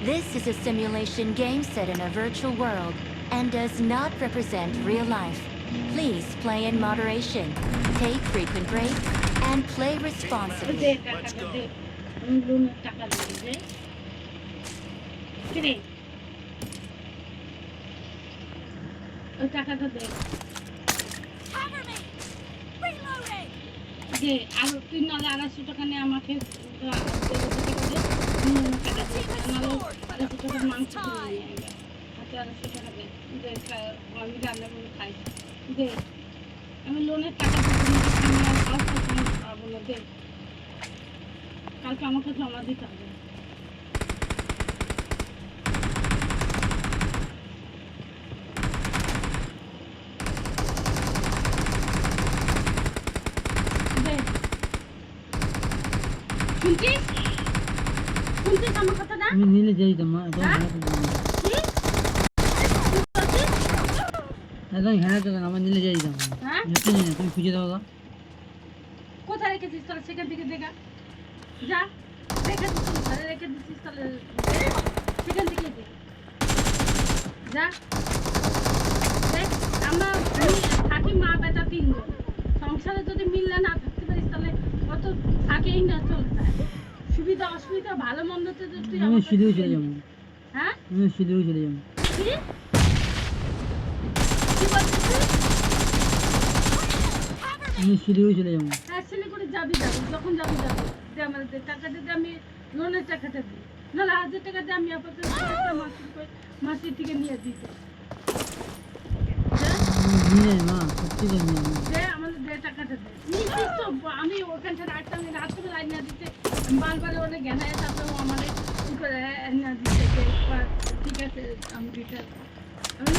This is a simulation game set in a virtual world and does not represent real life. Please play in moderation, take frequent breaks, and play responsibly. আর 3,250 টাকা নিয়ে আমাকে মাংস আমি রান্না করে খাই দে আমি লোনের টাকা পাবো না দে কালকে আমাকে জমা দিতে হবে আমি নিলে যাই তো মা একদম হেনা তো আমার নিলে যাই তো তুমি খুঁজে দাও তো কোথায় রেখেছিস তাহলে সেখান থেকে দেখা যা রেখে দিচ্ছিস ঘরে রেখে দিচ্ছিস তাহলে সেখান থেকে যা দেখ আমরা থাকি মা বেটা 3 জন সংসারে যদি মিললে না থাকতে পারিস তাহলে কত থাকেই না চলতে সুবিধা অসুবিধা ভালো মন্দতে তুই আমি সিধু চলে যাবো হ্যাঁ আমি সিধু চলে যাবো কি আমি সিধু চলে যাবো হ্যাঁ শিলিগুড়ি যাবি যখন যাবি যে আমাদের টাকা দিতে আমি লোনের টাকাটা দিই নাহলে 1000 টাকা দিয়ে আমি আপাতত একটা মাসির থেকে নিয়ে দিতে মা সত্যি দে আমাদের টাকাটা দে নিশ্চিত তো আমি ওখান থেকে রাত্রে লাইন না দিতে বারবার ওরা জ্ঞানায় তারপরে আমাদের কি করে না দিতে ঠিক আছে আমি দিতে আমি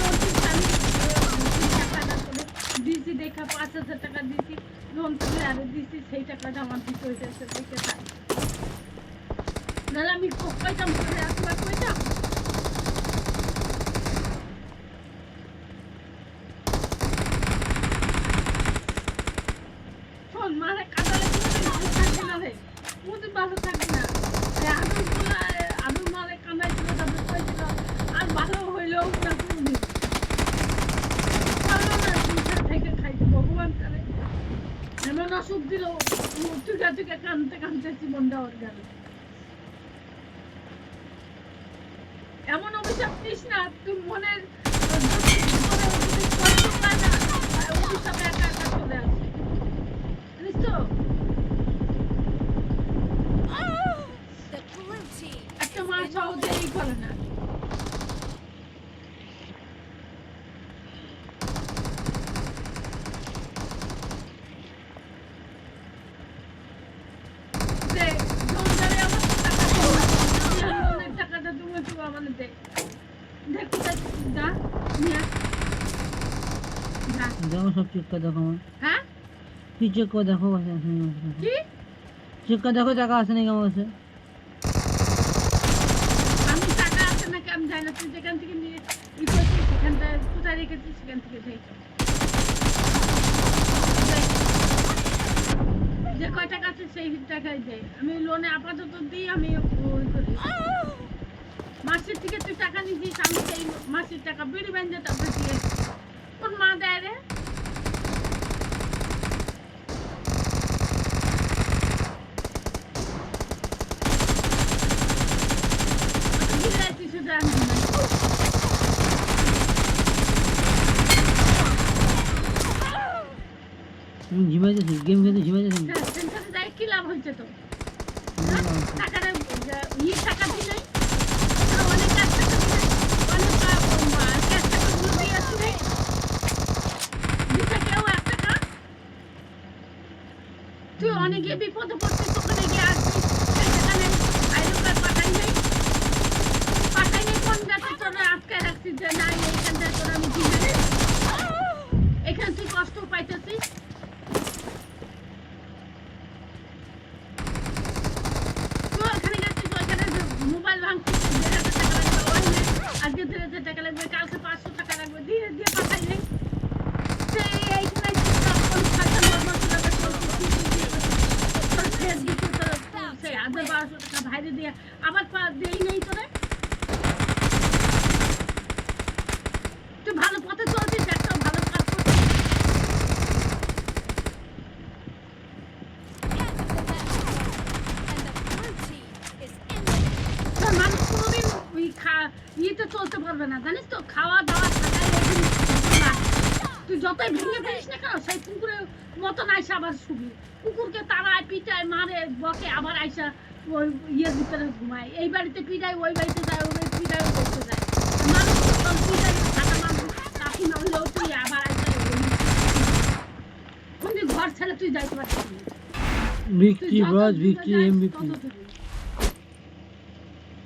টাকাটা করে দিয়েছি দেখা 5,000 টাকা দিয়েছি লোন তুলে আরো দিয়েছি সেই টাকাটা আমার দিতে হয়েছে দেখে থাক নাহলে আমি কইতাম করে আসবার কইতাম শোন মানে কাদালে থাকবে না রে ওদের ভালো থাকবে না আদর মারে কান্দাই ছিল তারপর কইছিল আর ভালো হইলেও না কোনদিন থেকে খাইতে ভগবান করে এমন অসুখ দিল তুই কানতে জীবনটা ওর গেল এমন অভিশাপ দিস না তুই মনের অভিশাপে একা চলে আসে জানিস তো একটা মা সহজে এই করে না দেখো সব চেক করে দেখো হ্যাঁ তুই চেক করে দেখো কি চেক করে দেখো টাকা আসে নাকি আমার কাছে আমি টাকা আছে নাকি আমি জানি না তুই যেখান থেকে নিয়ে ই করছিস সেখানটা কোথায় রেখেছিস সেখান থেকে দেখ যে কয় টাকা আছে সেই টাকাই দেয় আমি লোনে আপাতত দিই আমি ওই করি মাসের থেকে তুই টাকা নিয়েছিস আমি সেই মাসের টাকা বিড়ি বেঁধে তারপরে দিয়ে কোন মা দেয় রে তুমি ঝিমাইতেছি গেম খেলতে ঝিমাইতেছি সেন্টারে যাই কি লাভ হয়েছে তো টাকাটা টাকা দিলে অনেক টাকা দিলে অনেক ক্যাশ টাকা গুলো দিয়ে আসলে দিতে কেউ 1 টাকা তুই অনেকে বিপদে পড়ছিস ওখানে গিয়ে আসছিস সেই টাকা নেই আইডিও কার্ড পাঠাই নেই কোন ব্যাপার তোরা আটকে রাখছিস যে না এইখানটা তোরা আমি দিই এখান তুই কষ্ট পাইতেছিস মোবাইল ভাঙছিস 1,500 টাকা লাগবে আজকে 2,000 টাকা লাগবে কালকে 500 টাকা লাগবে ধীরে ধীরে পাঠাই নেই এইখানে আবার 1200 টাকা ভাইরে দিয়ে আবার দেই নেই তোরে তুই ভালো পথে চলছিস, একটা ভালো কাজ করছিস। তোর মানুষ কোনোদিন ওই ইয়েতে চলতে পারবে না, জানিস তো? খাওয়া দাওয়া থাকায় তুই যতই ভেঙে ফেলিস না কেন, সেই কুকুরের মতন আইসা আবার শুবি। কুকুরকে তারায় পিটায় মারে বকে, আবার আইসা ওই ইয়ের ভিতরে ঘুমায়। এই বাড়িতে পিটায়, ওই বাড়িতে যায়, ওই বাড়িতে পিটায়, ওই বাড়িতে যায়। মানুষ তো পিটায় খাটা মানুষ কাকি না হলেও তুই আবার আইসা কোনদিন ঘর ছেড়ে তুই যাইতে পারছিস না। ভিক্টরি বস, ভিক্টরি এমবিপি। তত